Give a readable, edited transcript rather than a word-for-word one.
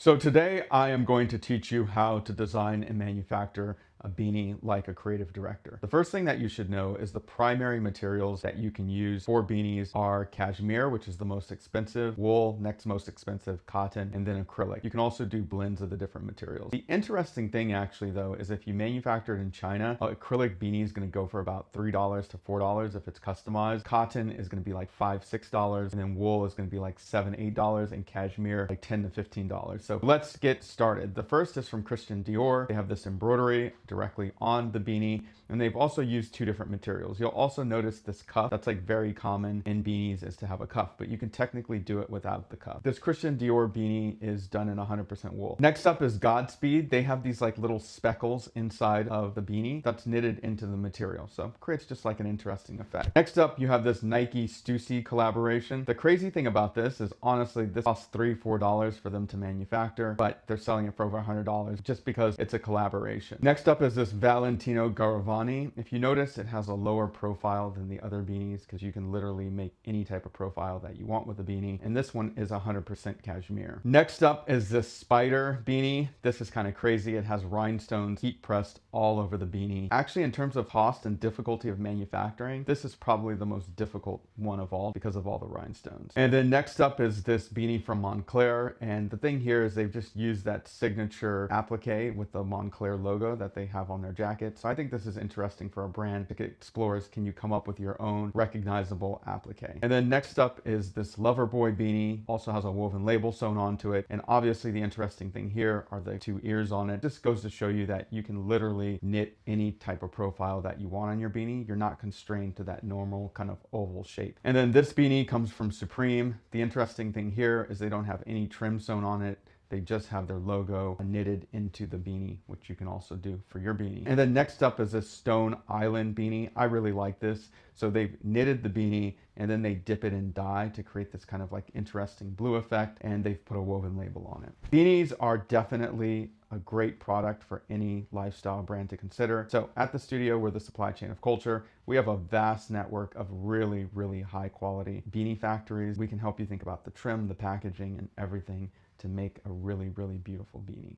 So today I am going to teach you how to design and manufacture a beanie like a creative director. The first thing that you should know is the primary materials that you can use for beanies are cashmere, which is the most expensive, wool, next most expensive, cotton, and then acrylic. You can also do blends of the different materials. The interesting thing actually though is if you manufacture it in China, acrylic beanie is going to go for about $3 to $4 if it's customized. Cotton is going to be like $5, $6, and then wool is going to be like $7, $8, and cashmere like $10 to $15. So let's get started. The first is from Christian Dior. They have this embroidery directly on the beanie, and they've also used two different materials. You'll also notice this cuff that's like very common in beanies is to have a cuff, but you can technically do it without the cuff. This Christian Dior beanie is done in 100% wool. Next up is Godspeed. They have these like little speckles inside of the beanie that's knitted into the material, so it creates just like an interesting effect. Next up you have this Nike Stussy collaboration. The crazy thing about this is honestly this costs $3-4 for them to manufacture, but they're selling it for over $100 just because it's a collaboration. Next up is this Valentino Garavani. If you notice, it has a lower profile than the other beanies because you can literally make any type of profile that you want with a beanie, and this one is 100% cashmere. Next up is this Spider beanie. This is kind of crazy. It has rhinestones heat pressed all over the beanie. Actually, in terms of cost and difficulty of manufacturing, this is probably the most difficult one of all because of all the rhinestones. And then next up is this beanie from Montclair, and the thing here is they've just used that signature applique with the Montclair logo that they have on their jacket. So I think this is interesting for a brand that explores, can you come up with your own recognizable applique? And then next up is this Loverboy beanie, also has a woven label sewn onto it. And obviously the interesting thing here are the two ears on it. This goes to show you that you can literally knit any type of profile that you want on your beanie. You're not constrained to that normal kind of oval shape. And then this beanie comes from Supreme. The interesting thing here is they don't have any trim sewn on it. They just have their logo knitted into the beanie, which you can also do for your beanie. And then next up is this Stone Island beanie. I really like this. So they've knitted the beanie and then they dip it in dye to create this kind of like interesting blue effect, and they've put a woven label on it. Beanies are definitely a great product for any lifestyle brand to consider. So at the studio, we're the supply chain of culture. We have a vast network of really, really high quality beanie factories. We can help you think about the trim, the packaging, and everything to make a really, really beautiful beanie.